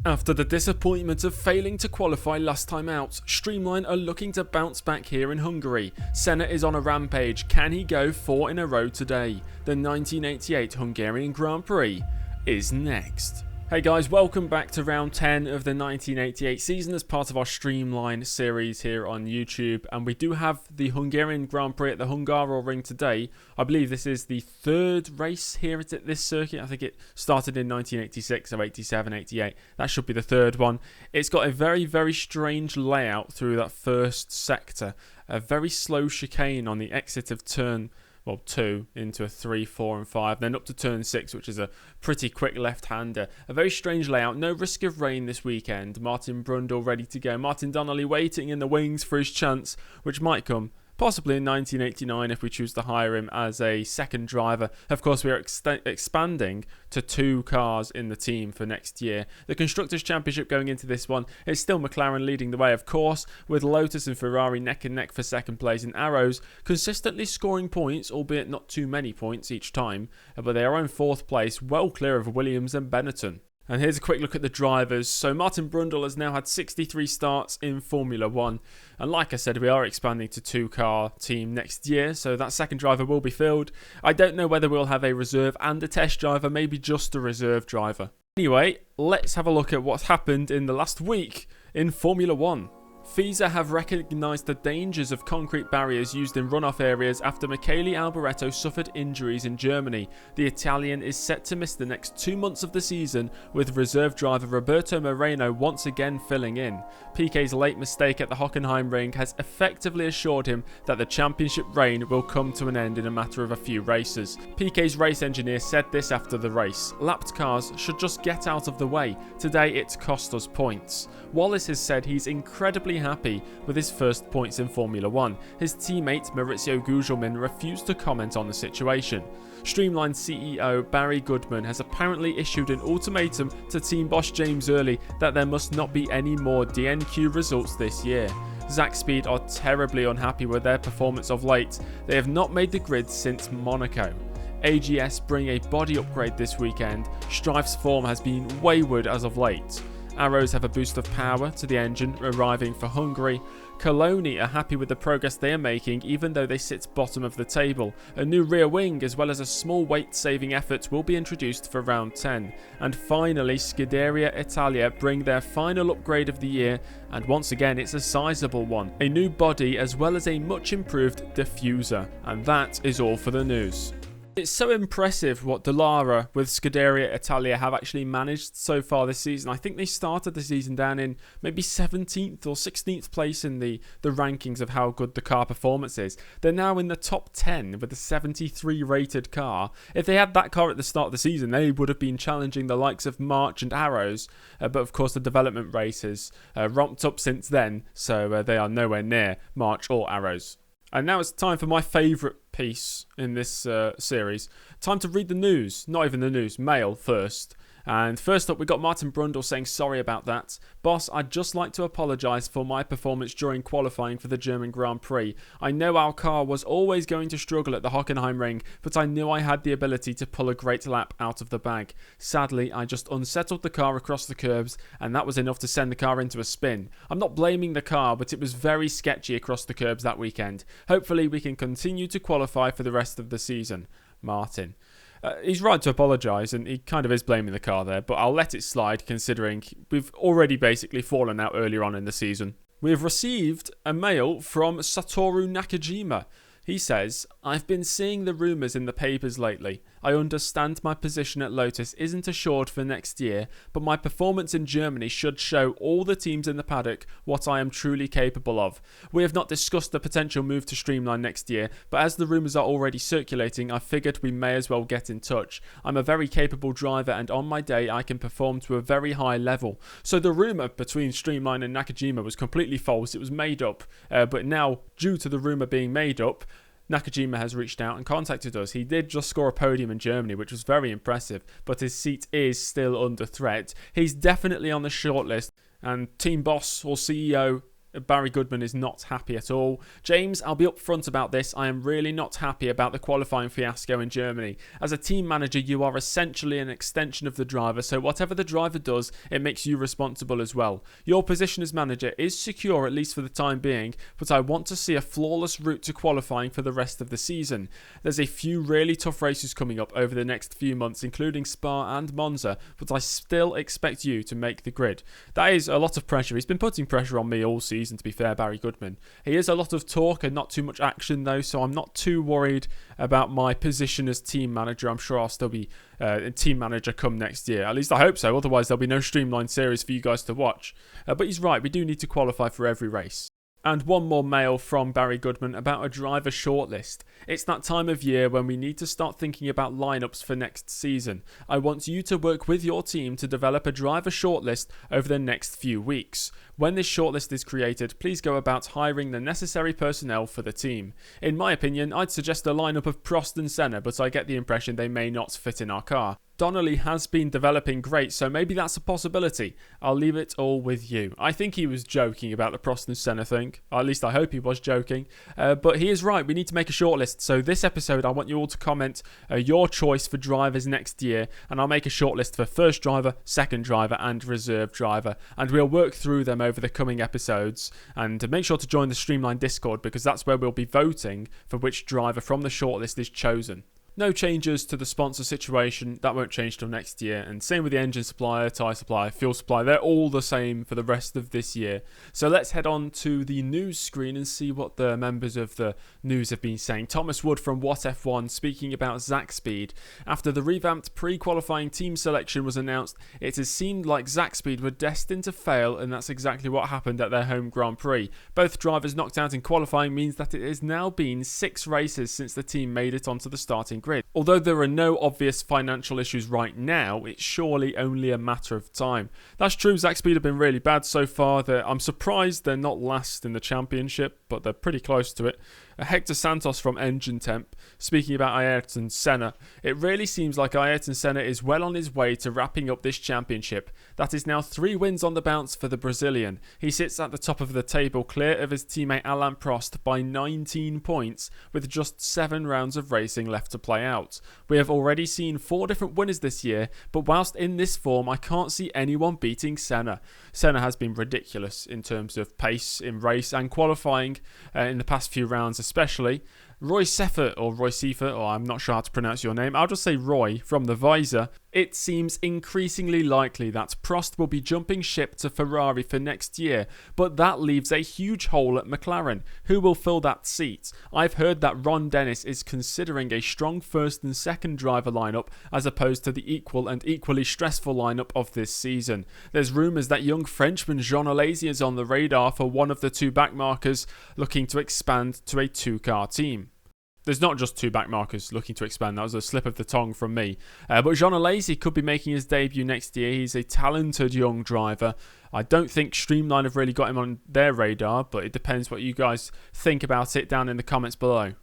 After the disappointment of failing to qualify last time out, Streamline are looking to bounce back here in Hungary. Senna is on a rampage. Can he go 4 in a row today? The 1988 Hungarian Grand Prix is next. Hey guys, welcome back to round 10 of the 1988 season as part of our Streamline series here on YouTube. And we do have the Hungarian Grand Prix at the Hungaroring today. I believe this is the third race here at this circuit. I think it started in 1986, so 87, 88. That should be the third one. It's got a very, very strange layout through that first sector. A very slow chicane on the exit of turn 2 into a 3, 4 and 5, then up to turn 6, which is a pretty quick left-hander. A very strange layout, no risk of rain this weekend. Martin Brundle ready to go. Martin Donnelly waiting in the wings for his chance, which might come possibly in 1989 if we choose to hire him as a second driver. Of course, we are expanding to 2 cars in the team for next year. The Constructors' Championship going into this one is still McLaren leading the way, of course, with Lotus and Ferrari neck and neck for second place, and Arrows consistently scoring points, albeit not too many points each time, but they are in 4th place, well clear of Williams and Benetton. And here's a quick look at the drivers. So Martin Brundle has now had 63 starts in Formula 1. And like I said, we are expanding to 2-car team next year, so that second driver will be filled. I don't know whether we'll have a reserve and a test driver, maybe just a reserve driver. Anyway, let's have a look at what's happened in the last week in Formula 1. FISA have recognised the dangers of concrete barriers used in runoff areas after Michele Alboreto suffered injuries in Germany. The Italian is set to miss the next 2 months of the season, with reserve driver Roberto Moreno once again filling in. Piquet's late mistake at the Hockenheimring has effectively assured him that the championship reign will come to an end in a matter of a few races. Piquet's race engineer said this after the race: "Lapped cars should just get out of the way. Today it's cost us points." Wallace has said he's incredibly happy with his first points in Formula 1. His teammate Maurizio Gugelmin refused to comment on the situation. Streamline CEO Barry Goodman has apparently issued an ultimatum to team boss James Early that there must not be any more DNQ results this year. Zach Speed are terribly unhappy with their performance of late. They have not made the grid since Monaco. AGS bring a body upgrade this weekend. Strife's form has been wayward as of late. Arrows have a boost of power to the engine arriving for Hungary. Coloni are happy with the progress they are making even though they sit bottom of the table. A new rear wing as well as a small weight saving effort will be introduced for round 10. And finally, Scuderia Italia bring their final upgrade of the year, and once again it's a sizable one. A new body as well as a much improved diffuser. And that is all for the news. It's so impressive what Dallara with Scuderia Italia have actually managed so far this season. I think they started the season down in maybe 17th or 16th place in the rankings of how good the car performance is. They're now in the top 10 with a 73 rated car. If they had that car at the start of the season, they would have been challenging the likes of March and Arrows. But of course the development races ramped up since then, so they are nowhere near March or Arrows. And now it's time for my favourite piece in this series. Time to read the news. Not even the news, mail first. And first up, we got Martin Brundle saying sorry about that. "Boss, I'd just like to apologise for my performance during qualifying for the German Grand Prix. I know our car was always going to struggle at the Hockenheimring, but I knew I had the ability to pull a great lap out of the bag. Sadly, I just unsettled the car across the curbs, and that was enough to send the car into a spin. I'm not blaming the car, but it was very sketchy across the curbs that weekend. Hopefully we can continue to qualify for the rest of the season. Martin." He's right to apologise, and he kind of is blaming the car there, but I'll let it slide considering we've already basically fallen out earlier on in the season. We have received a mail from Satoru Nakajima. He says, "I've been seeing the rumours in the papers lately. I understand my position at Lotus isn't assured for next year, but my performance in Germany should show all the teams in the paddock what I am truly capable of. We have not discussed the potential move to Streamline next year, but as the rumours are already circulating, I figured we may as well get in touch. I'm a very capable driver, and on my day I can perform to a very high level." So the rumour between Streamline and Nakajima was completely false. It was made up, but now, due to the rumour being made up, Nakajima has reached out and contacted us. He did just score a podium in Germany, which was very impressive, but his seat is still under threat. He's definitely on the shortlist, and team boss or CEO Barry Goodman is not happy at all. James, I'll be upfront about this. I am really not happy about the qualifying fiasco in Germany. As a team manager, you are essentially an extension of the driver, so whatever the driver does, it makes you responsible as well. Your position as manager is secure, at least for the time being, but I want to see a flawless route to qualifying for the rest of the season. There's a few really tough races coming up over the next few months, including Spa and Monza, but I still expect you to make the grid. That is a lot of pressure. He's been putting pressure on me all season, to be fair, Barry Goodman. He is a lot of talk and not too much action though, so I'm not too worried about my position as team manager. I'm sure I'll still be a team manager come next year. At least I hope so, otherwise there'll be no Streamline series for you guys to watch. But he's right, we do need to qualify for every race. And one more mail from Barry Goodman about a driver shortlist. It's that time of year when we need to start thinking about lineups for next season. I want you to work with your team to develop a driver shortlist over the next few weeks. When this shortlist is created, please go about hiring the necessary personnel for the team. In my opinion, I'd suggest a lineup of Prost and Senna, but I get the impression they may not fit in our car. Donnelly has been developing great, so maybe that's a possibility. I'll leave it all with you. I think he was joking about the Prost and Senna thing. Or at least I hope he was joking. But he is right. We need to make a shortlist. So this episode, I want you all to comment your choice for drivers next year. And I'll make a shortlist for first driver, second driver, and reserve driver. And we'll work through them over the coming episodes. And make sure to join the Streamline Discord, because that's where we'll be voting for which driver from the shortlist is chosen. No changes to the sponsor situation, that won't change till next year, and same with the engine supplier, tyre supplier, fuel supplier, they're all the same for the rest of this year. So let's head on to the news screen and see what the members of the news have been saying. Thomas Wood from What F1 speaking about Zach Speed. After the revamped pre-qualifying team selection was announced, it has seemed like Zach Speed were destined to fail, and that's exactly what happened at their home Grand Prix. Both drivers knocked out in qualifying means that it has now been 6 races since the team made it onto the starting grid. Although there are no obvious financial issues right now, it's surely only a matter of time. That's true, Zach Speed have been really bad so far. I'm surprised they're not last in the championship, but they're pretty close to it. Hector Santos from Engine Temp, speaking about Ayrton Senna. It really seems like Ayrton Senna is well on his way to wrapping up this championship. That is now 3 wins on the bounce for the Brazilian. He sits at the top of the table, clear of his teammate Alain Prost by 19 points, with just 7 rounds of racing left to play out. We have already seen 4 different winners this year, but whilst in this form, I can't see anyone beating Senna. Senna has been ridiculous in terms of pace in race and qualifying in the past few rounds especially. Roy Seifert, or I'm not sure how to pronounce your name, I'll just say Roy from the Visor. It seems increasingly likely that Prost will be jumping ship to Ferrari for next year, but that leaves a huge hole at McLaren. Who will fill that seat? I've heard that Ron Dennis is considering a strong first and second driver lineup as opposed to the equal and equally stressful lineup of this season. There's rumours that young Frenchman Jean Alesi is on the radar for one of the 2 backmarkers, looking to expand to a 2-car team. There's not just 2 backmarkers looking to expand. That was a slip of the tongue from me. But Jean Alesi could be making his debut next year. He's a talented young driver. I don't think Streamline have really got him on their radar, but it depends what you guys think about it down in the comments below.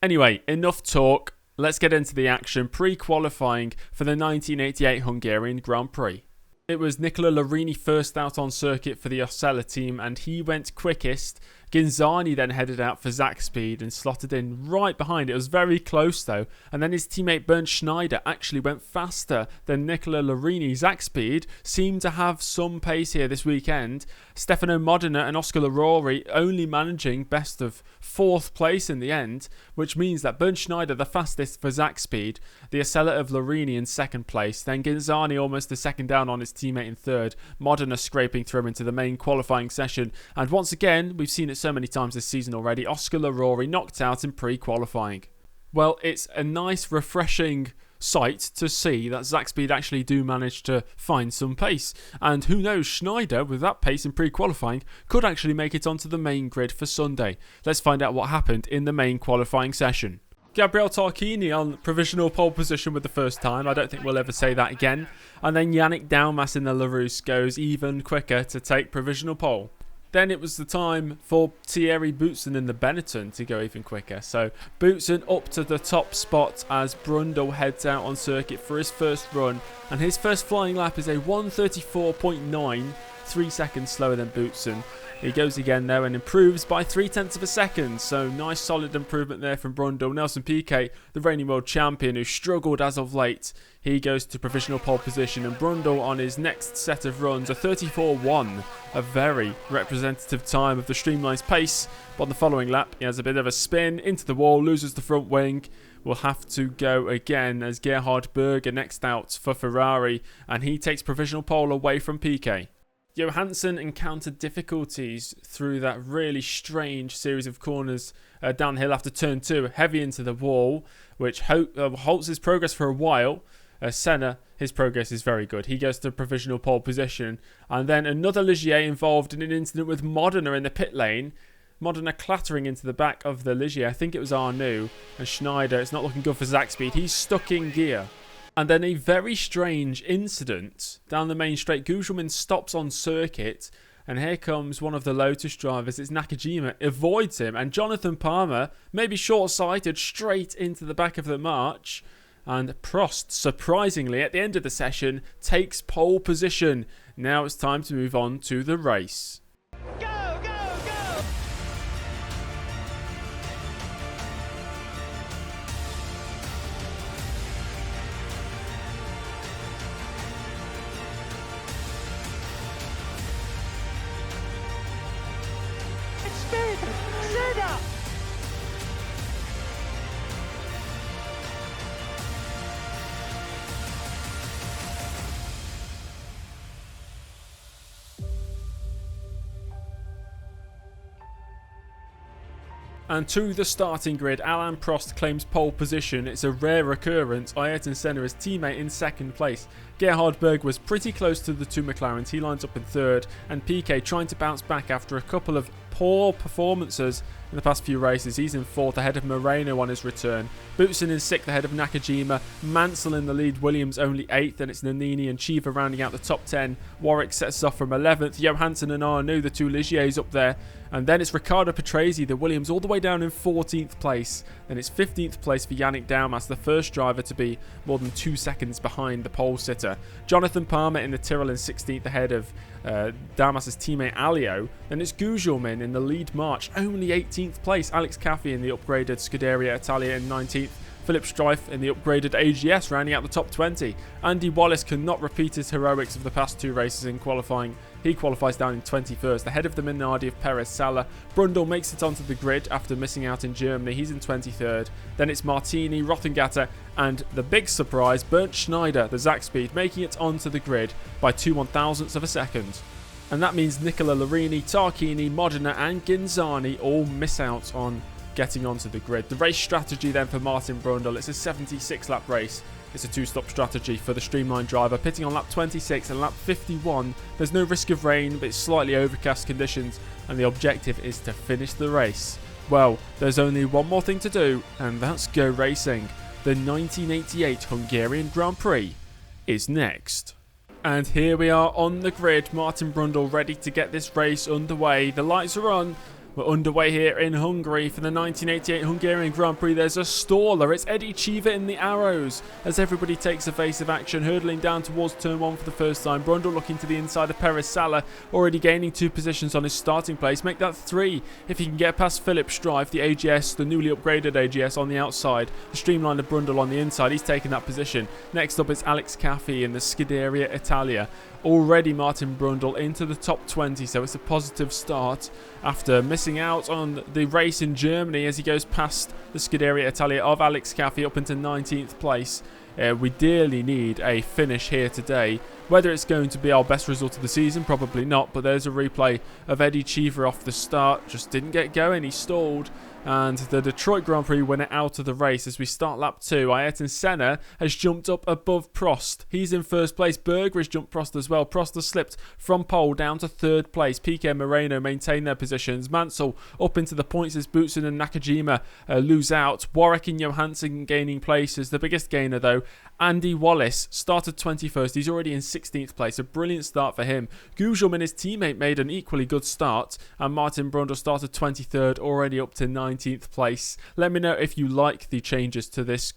Anyway, enough talk. Let's get into the action. Pre-qualifying for the 1988 Hungarian Grand Prix. It was Nicola Larini first out on circuit for the Osella team, and he went quickest. Ginzani then headed out for Zach Speed and slotted in right behind. It was very close though, and then his teammate Bernd Schneider actually went faster than Nicola Larini. Zach Speed seemed to have some pace here this weekend. Stefano Modena and Oscar Larori only managing best of 4th place in the end, which means that Bernd Schneider the fastest for Zach Speed, the Osella of Larini in 2nd place, then Ginzani almost a second down on his teammate in 3rd, Modena scraping through into the main qualifying session, and once again, we've seen it so many times this season already, Oscar Larori knocked out in pre-qualifying. Well, it's a nice, refreshing sight to see that Zach Speed actually do manage to find some pace. And who knows, Schneider, with that pace in pre-qualifying, could actually make it onto the main grid for Sunday. Let's find out what happened in the main qualifying session. Gabriele Tarquini on provisional pole position with the first time. I don't think we'll ever say that again. And then Yannick Dalmas in the Larousse goes even quicker to take provisional pole. Then it was the time for Thierry Boutsen in the Benetton to go even quicker. So Boutsen up to the top spot as Brundle heads out on circuit for his first run. And his first flying lap is a 1:34.9, 3 seconds slower than Boutsen. He goes again though and improves by 0.3 of a second. So nice solid improvement there from Brundle. Nelson Piquet, the reigning world champion who struggled as of late, he goes to provisional pole position, and Brundle on his next set of runs, a 34.1, a very representative time of the Streamline's pace. But on the following lap, he has a bit of a spin into the wall, loses the front wing. Will have to go again as Gerhard Berger next out for Ferrari, and he takes provisional pole away from Piquet. Johansson encountered difficulties through that really strange series of corners downhill after turn 2, heavy into the wall, which halts his progress for a while. Senna, his progress is very good. He goes to provisional pole position. And then another Ligier involved in an incident with Modena in the pit lane. Modena clattering into the back of the Ligier. I think it was Arnoux and Schneider. It's not looking good for Zakspeed. He's stuck in gear. And then a very strange incident down the main straight. Gugelmin stops on circuit. And here comes one of the Lotus drivers. It's Nakajima. Avoids him. And Jonathan Palmer, maybe short-sighted, straight into the back of the march. And Prost, surprisingly, at the end of the session, takes pole position. Now it's time to move on to the race. Go, go, go! It's speed! Senna! And to the starting grid, Alain Prost claims pole position. It's a rare occurrence. Ayrton Senna, his teammate, in second place. Gerhard Berger was pretty close to the two McLarens. He lines up in third. And Piquet trying to bounce back after a couple of poor performances in the past few races. He's in fourth ahead of Moreno on his return. Boutsen in sixth ahead of Nakajima. Mansell in the lead. Williams only eighth. And it's Nannini and Chiva rounding out the top 10. Warwick sets off from 11th. Johansson and Arnoux, the two Ligiers, up there. And then it's Riccardo Patrese, the Williams, all the way down in 14th place. Then it's 15th place for Yannick Daumas, the first driver to be more than 2 seconds behind the pole sitter. Jonathan Palmer in the Tyrrell in 16th ahead of Daumas' teammate Alio. Then it's Gugelmin in the lead march, only 18th place. Alex Caffi in the upgraded Scuderia Italia in 19th. Philip Strife in the upgraded AGS rounding out the top 20. Andy Wallace cannot repeat his heroics of the past two races in qualifying. He qualifies down in 21st, ahead of the Minardi of Perez Sala. Brundle makes it onto the grid after missing out in Germany. He's in 23rd. Then it's Martini, Rothengatter, and the big surprise, Bernd Schneider, the Zakspeed, making it onto the grid by 2/1000ths of a second. And that means Nicola Larini, Tarquini, Modena, and Ghinzani all miss out on getting onto the grid. The race strategy then for Martin Brundle, it's a 76-lap race. It's a two-stop strategy for the Streamline driver, pitting on lap 26 and lap 51. There's no risk of rain, but it's slightly overcast conditions, and the objective is to finish the race. Well, there's only one more thing to do, and that's go racing. The 1988 Hungarian Grand Prix is next. And here we are on the grid, Martin Brundle ready to get this race underway. The lights are on. We're underway here in Hungary for the 1988 Hungarian Grand Prix. There's a staller. It's Eddie Chiva in the arrows as everybody takes evasive action, hurtling down towards turn 1 for the first time. Brundle looking to the inside of Perez Sala, already gaining 2 positions on his starting place. Make that 3 if he can get past Philip Strife, the AGS, the newly upgraded AGS on the outside. The Streamline of Brundle on the inside. He's taken that position. Next up is Alex Caffi in the Scuderia Italia. Already Martin Brundle into the top 20, so it's a positive start after missing out on the race in Germany as he goes past the Scuderia Italia of Alex Caffi up into 19th place. We dearly need a finish here today. Whether it's going to be our best result of the season, probably not, but there's a replay of Eddie Chiva off the start. Just didn't get going, he stalled. And the Detroit Grand Prix went out of the race as we start lap 2. Ayrton Senna has jumped up above Prost. He's in first place. Berger has jumped Prost as well. Prost has slipped from pole down to third place. Piquet and Moreno maintain their positions. Mansell up into the points as Boutsen and Nakajima lose out. Warwick and Johansson gaining places. The biggest gainer though, Andy Wallace, started 21st. He's already in 16th place. A brilliant start for him. Gugelmin, his teammate, made an equally good start. And Martin Brundle started 23rd, already up to 19th place. Let me know if you like the changes to this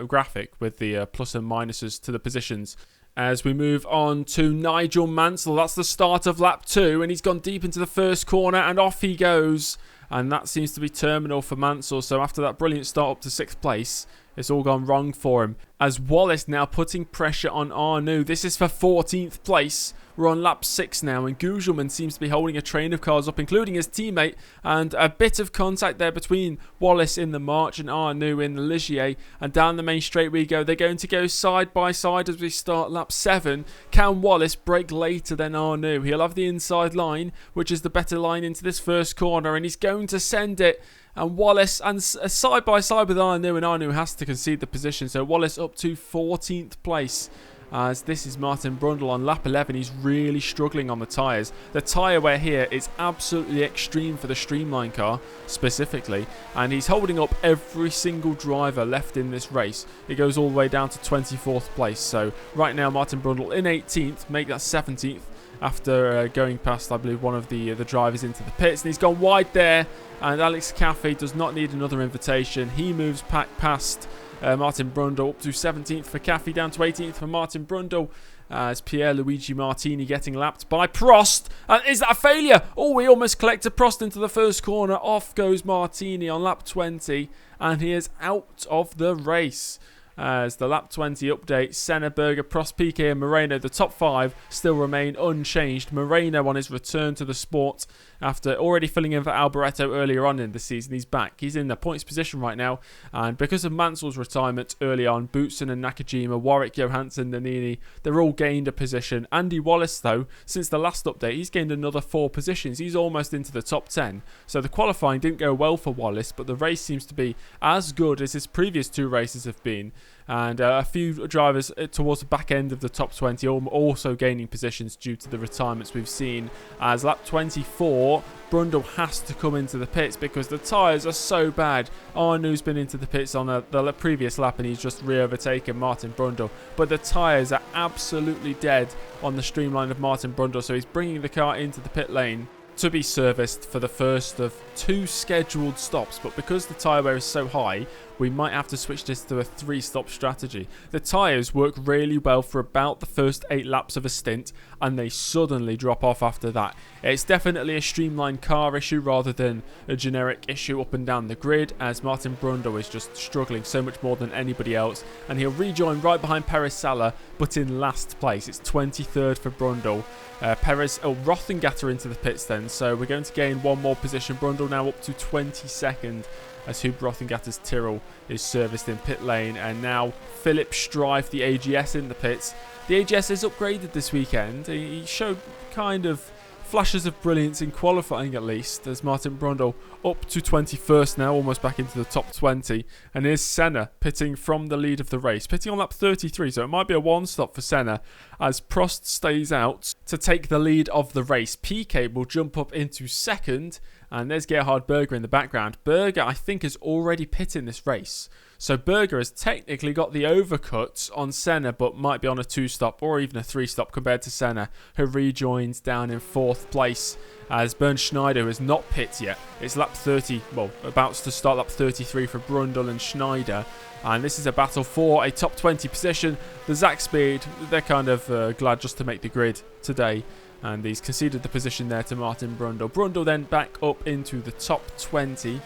graphic with the plus and minuses to the positions. As we move on to Nigel Mansell, that's the start of lap 2, and he's gone deep into the first corner, and off he goes. And that seems to be terminal for Mansell, so after that brilliant start up to 6th place, it's all gone wrong for him. As Wallace now putting pressure on Arnoux. This is for 14th place. We're on lap 6 now, and Gugelmin seems to be holding a train of cars up, including his teammate, and a bit of contact there between Wallace in the March and Arnoux in the Ligier. And down the main straight we go. They're going to go side by side as we start lap 7. Can Wallace brake later than Arnoux? He'll have the inside line, which is the better line into this first corner, and he's going to send it. And Wallace, and side by side with Arnoux, and Arnoux has to concede the position. So Wallace up to 14th place. As this is Martin Brundle on lap 11. He's really struggling on the tyres. The tyre wear here is absolutely extreme for the Streamline car specifically, and he's holding up every single driver left in this race. It goes all the way down to 24th place. So right now Martin Brundle in 18th, make that 17th after going past, I believe, one of the drivers into the pits, and he's gone wide there. And Alex Caffey does not need another invitation. He moves past Martin Brundle up to 17th for Caffey, down to 18th for Martin Brundle. As Pierluigi Martini getting lapped by Prost. And is that a failure? Oh, we almost collected Prost into the first corner. Off goes Martini on lap 20, and he is out of the race. As the lap 20 update, Senna, Berger, Prost, Piquet and Moreno, the top 5 still remain unchanged. Moreno on his return to the sport after already filling in for Alboreto earlier on in the season. He's back. He's in the points position right now, and because of Mansell's retirement early on, Boutsen and Nakajima, Warwick, Johansson, Nannini, they're all gained a position. Andy Wallace, though, since the last update, he's gained another 4 positions. He's almost into the top 10. So the qualifying didn't go well for Wallace, but the race seems to be as good as his previous 2 races have been. And a few drivers towards the back end of the top 20 also gaining positions due to the retirements we've seen. As lap 24, Brundle has to come into the pits because the tyres are so bad. Arnoux's been into the pits on the previous lap, and he's just re-overtaken Martin Brundle. But the tyres are absolutely dead on the Streamline of Martin Brundle, so he's bringing the car into the pit lane to be serviced for the first of 2 scheduled stops. But because the tyre wear is so high, we might have to switch this to a 3-stop strategy. The tyres work really well for about the first 8 laps of a stint, and they suddenly drop off after that. It's definitely a Streamline car issue rather than a generic issue up and down the grid, as Martin Brundle is just struggling so much more than anybody else, and he'll rejoin right behind Perez Sala, but in last place. It's 23rd for Brundle. Rothengatter into the pits then, so we're going to gain 1 more position. Brundle now up to 22nd, as Hub Rothengatter's Tyrrell is serviced in pit lane. And now Philip Strife, the AGS, in the pits. The AGS is upgraded this weekend. He showed kind of flashes of brilliance in qualifying, at least, as Martin Brundle up to 21st now, almost back into the top 20. And here's Senna pitting from the lead of the race, pitting on lap 33, so it might be a 1-stop for Senna as Prost stays out to take the lead of the race. Piquet will jump up into 2nd, and there's Gerhard Berger in the background. Berger, I think, is already pitting this race. So Berger has technically got the overcut on Senna, but might be on a 2-stop or even a 3-stop compared to Senna, who rejoins down in 4th place. As Bernd Schneider, who has not pit yet. It's lap 30, well, about to start lap 33 for Brundle and Schneider. And this is a battle for a top 20 position. The Zach Speed, they're kind of glad just to make the grid today. And he's conceded the position there to Martin Brundle. Brundle then back up into the top 20.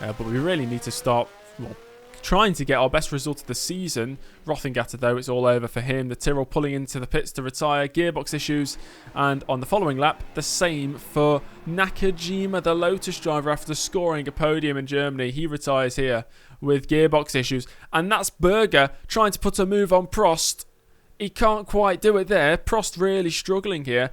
But we really need to start trying to get our best result of the season. Rothengatter, though, it's all over for him. The Tyrrell pulling into the pits to retire. Gearbox issues. And on the following lap, the same for Nakajima, the Lotus driver, after scoring a podium in Germany. He retires here with gearbox issues. And that's Berger trying to put a move on Prost. He can't quite do it there. Prost really struggling here.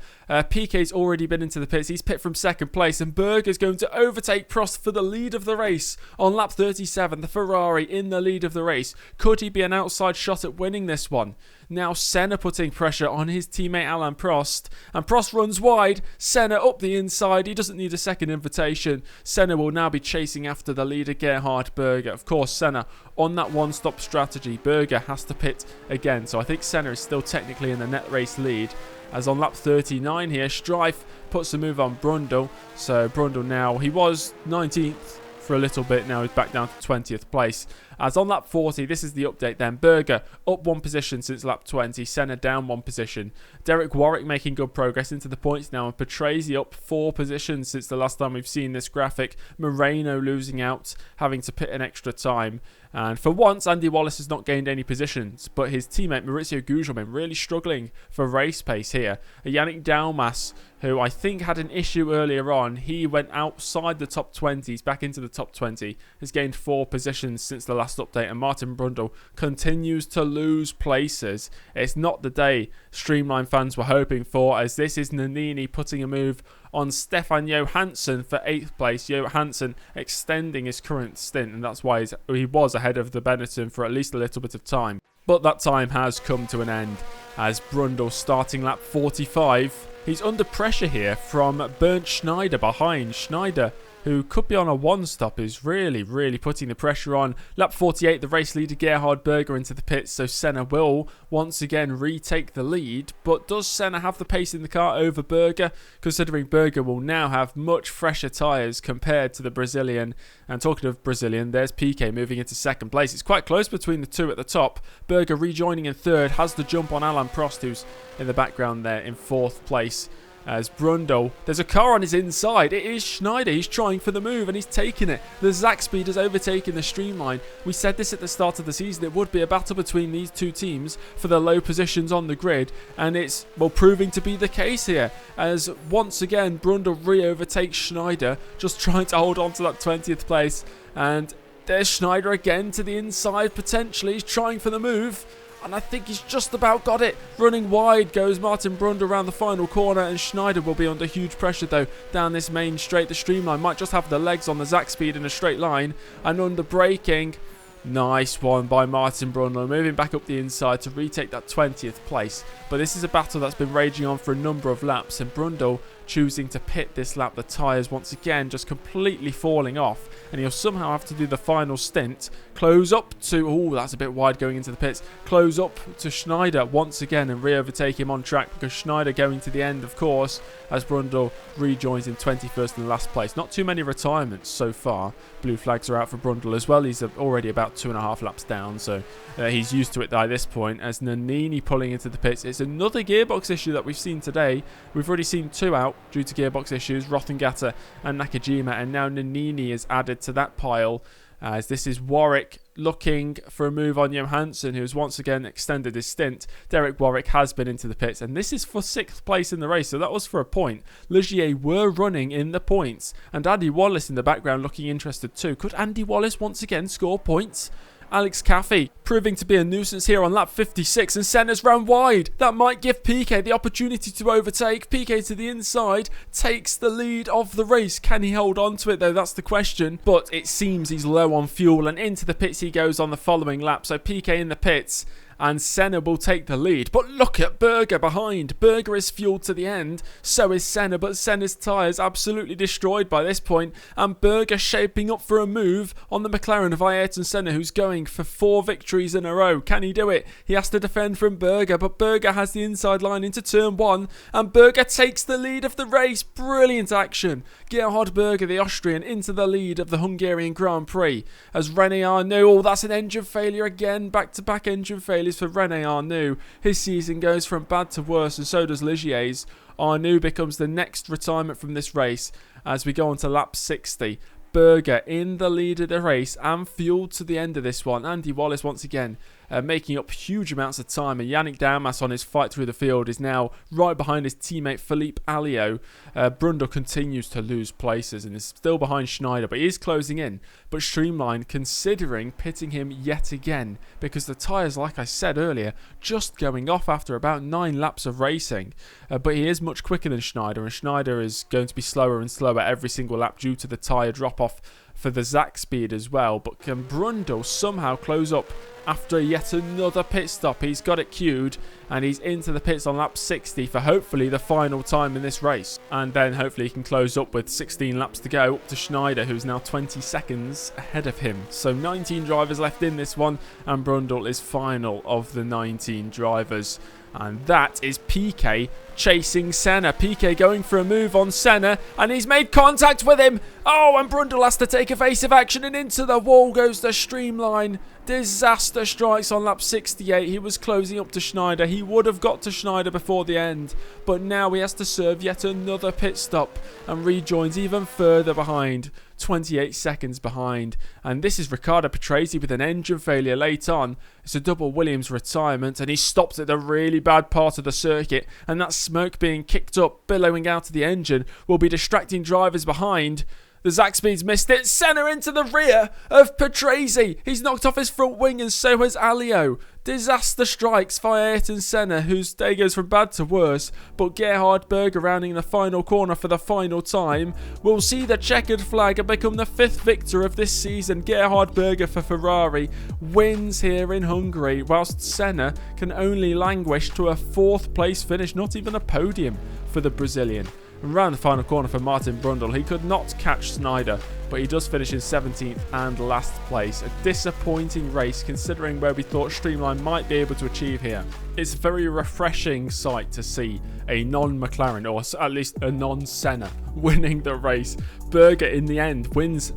Piquet's already been into the pits. He's pit from 2nd place, and Berger's going to overtake Prost for the lead of the race on lap 37. The Ferrari in the lead of the race. Could he be an outside shot at winning this one? Now Senna putting pressure on his teammate Alain Prost, and Prost runs wide. Senna up the inside. He doesn't need a second invitation. Senna will now be chasing after the leader Gerhard Berger. Of course, Senna on that 1-stop strategy. Berger has to pit again, so I think Senna is still technically in the net race lead. As on lap 39 here, Strife puts a move on Brundle. So Brundle now, he was 19th for a little bit, now he's back down to 20th place. As on lap 40, this is the update then. Berger up 1 position since lap 20. Senna down 1 position. Derek Warwick making good progress into the points now, and Patrese up 4 positions since the last time we've seen this graphic. Moreno losing out, having to pit an extra time. And for once, Andy Wallace has not gained any positions, but his teammate Maurizio Gugelmin really struggling for race pace here. Yannick Dalmas, who I think had an issue earlier on, he went outside the top 20s, back into the top 20, has gained 4 positions since the last update, and Martin Brundle continues to lose places. It's not the day Streamline fans were hoping for, as this is Nannini putting a move on Stefan Johansson for 8th place. Johansson extending his current stint, and that's why he was ahead of the Benetton for at least a little bit of time. But that time has come to an end as Brundle starting lap 45. He's under pressure here from Bernd Schneider behind. Schneider, who could be on a 1-stop, is really putting the pressure on. Lap 48, the race leader Gerhard Berger into the pits, so Senna will once again retake the lead. But does Senna have the pace in the car over Berger, considering Berger will now have much fresher tyres compared to the Brazilian? And talking of Brazilian, there's Piquet moving into 2nd place. It's quite close between the two at the top. Berger rejoining in 3rd, has the jump on Alain Prost, who's in the background there in 4th place. As Brundle, there's a car on his inside. It is Schneider. He's trying for the move and he's taking it. The Zach Speed has overtaken the Streamline. We said this at the start of the season. It would be a battle between these two teams for the low positions on the grid. And it's, well, proving to be the case here. As once again, Brundle re-overtakes Schneider, just trying to hold on to that 20th place. And there's Schneider again to the inside, potentially. He's trying for the move. And I think he's just about got it. Running wide goes Martin Brundle around the final corner, and Schneider will be under huge pressure though down this main straight. The Streamline might just have the legs on the Zach Speed in a straight line, and under braking. Nice one by Martin Brundle, moving back up the inside to retake that 20th place. But this is a battle that's been raging on for a number of laps, and Brundle choosing to pit this lap. The tyres once again just completely falling off, and he'll somehow have to do the final stint. Close up to, oh, that's a bit wide going into the pits. Close up to Schneider once again and re-overtake him on track, because Schneider going to the end, of course, as Brundle rejoins in 21st and last place. Not too many retirements so far. Blue flags are out for Brundle as well. He's already about 2.5 laps down, so he's used to it by this point. As Nannini pulling into the pits. It's another gearbox issue that we've seen today. We've already seen 2 out due to gearbox issues, Rothengatter and Nakajima, and now Nannini is added to that pile, as this is Warwick looking for a move on Johansson, who has once again extended his stint. Derek Warwick has been into the pits, and this is for 6th place in the race, so that was for a point. Ligier were running in the points, and Andy Wallace in the background looking interested too. Could Andy Wallace once again score points? Alex Caffey proving to be a nuisance here on lap 56, and Senna's ran wide. That might give Piquet the opportunity to overtake. Piquet to the inside takes the lead of the race. Can he hold on to it though? That's the question. But it seems he's low on fuel, and into the pits he goes on the following lap. So Piquet in the pits, and Senna will take the lead. But look at Berger behind. Berger is fueled to the end, so is Senna, but Senna's tyres absolutely destroyed by this point, and Berger shaping up for a move on the McLaren of Ayrton Senna, who's going for 4 victories in a row. Can he do it? He has to defend from Berger, but Berger has the inside line into turn 1, and Berger takes the lead of the race. Brilliant action. Gerhard Berger, the Austrian, into the lead of the Hungarian Grand Prix, as René Arnoux, oh, that's an engine failure again, back-to-back engine failures for René Arnoux. His season goes from bad to worse, and so does Ligier's. Arnoux becomes the next retirement from this race as we go on to lap 60. Berger in the lead of the race and fueled to the end of this one. Andy Wallace once again making up huge amounts of time, and Yannick Dalmas on his fight through the field is now right behind his teammate Philippe Alliot. Brundle continues to lose places and is still behind Schneider, but he is closing in. But Streamline considering pitting him yet again, because the tyres, like I said earlier, just going off after about 9 laps of racing. But he is much quicker than Schneider, and Schneider is going to be slower and slower every single lap due to the tyre drop-off for the Zach Speed as well. But can Brundle somehow close up after yet another pit stop? He's got it queued, and he's into the pits on lap 60 for hopefully the final time in this race. And then hopefully he can close up with 16 laps to go up to Schneider, who's now 20 seconds ahead of him. So 19 drivers left in this one, and Brundle is final of the 19 drivers. And that is Piquet chasing Senna. Piquet going for a move on Senna, and he's made contact with him. Oh, and Brundle has to take evasive action, and into the wall goes the Streamline. Disaster strikes on lap 68. He was closing up to Schneider. He would have got to Schneider before the end, but now he has to serve yet another pit stop and rejoins even further behind. 28 seconds behind, and this is Riccardo Patrese with an engine failure late on. It's a double Williams retirement, and he stopped at the really bad part of the circuit, and that smoke being kicked up, billowing out of the engine, will be distracting drivers behind. The Zakspeed's missed it. Senna into the rear of Patrese. He's knocked off his front wing, and so has Alio. Disaster strikes via Ayrton Senna, whose day goes from bad to worse. But Gerhard Berger rounding the final corner for the final time will see the checkered flag and become the 5th victor of this season. Gerhard Berger for Ferrari wins here in Hungary, whilst Senna can only languish to a 4th place finish, not even a podium for the Brazilian. And round the final corner for Martin Brundle, he could not catch Schneider, but he does finish in 17th and last place. A disappointing race considering where we thought Streamline might be able to achieve here. It's a very refreshing sight to see a non-McLaren, or at least a non-Senna, winning the race. Berger in the end wins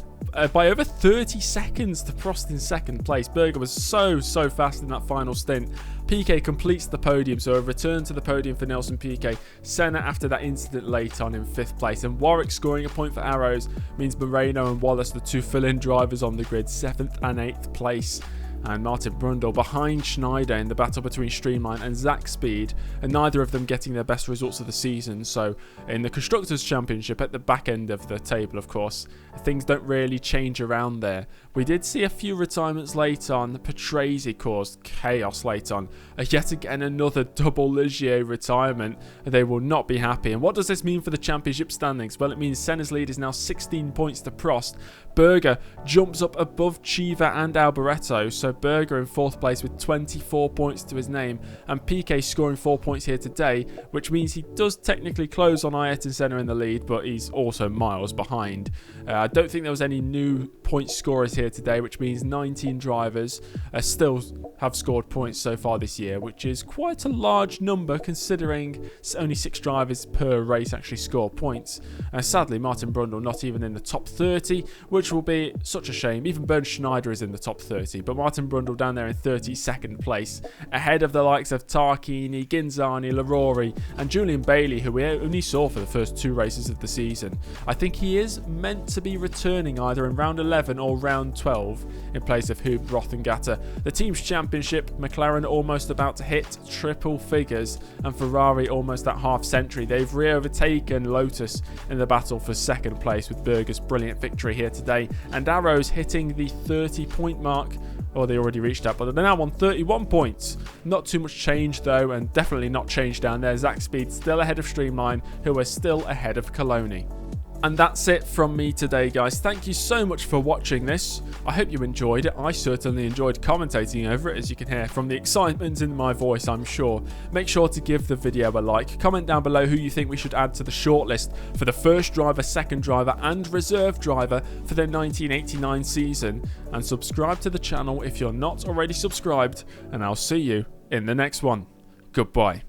by over 30 seconds to Prost in 2nd place. Berger was so fast in that final stint. Piquet completes the podium, so a return to the podium for Nelson Piquet. Senna after that incident late on in 5th place, and Warwick scoring a point for Arrows means Moreno and Wallace, the 2 fill-in drivers on the grid, 7th and 8th place. And Martin Brundle behind Schneider in the battle between Streamline and Zakspeed, and neither of them getting their best results of the season. So in the Constructors' Championship, at the back end of the table, of course, things don't really change around there. We did see a few retirements late on. Patrese caused chaos late on. Yet again, another double Ligier retirement. They will not be happy. And what does this mean for the championship standings? Well, it means Senna's lead is now 16 points to Prost. Berger jumps up above Chiva and Alboreto, so Berger in 4th place with 24 points to his name, and Piquet scoring 4 points here today, which means he does technically close on Ayrton Senna in the lead, but he's also miles behind. I don't think there was any new point scorers here today, which means 19 drivers still have scored points so far this year, which is quite a large number considering only 6 drivers per race actually score points. Sadly, Martin Brundle not even in the top 30, which will be such a shame. Even Bernd Schneider is in the top 30, but Martin Brundle down there in 32nd place, ahead of the likes of Tarquini, Ginzani, Larori, and Julian Bailey, who we only saw for the first 2 races of the season. I think he is meant to be returning either in round 11 or round 12 in place of Hub Rothengatter. The team's championship, McLaren almost about to hit triple figures, and Ferrari almost at half century. They've re-overtaken Lotus in the battle for 2nd place with Berger's brilliant victory here today, and Arrows hitting the 30-point mark. Or they already reached that, but they're now on 31 points. Not too much change though, and definitely not change down there. Zakspeed still ahead of Streamline, who are still ahead of Coloni. And that's it from me today, guys. Thank you so much for watching this. I hope you enjoyed it. I certainly enjoyed commentating over it, as you can hear from the excitement in my voice, I'm sure. Make sure to give the video a like. Comment down below who you think we should add to the shortlist for the first driver, second driver, and reserve driver for the 1989 season. And subscribe to the channel if you're not already subscribed. And I'll see you in the next one. Goodbye.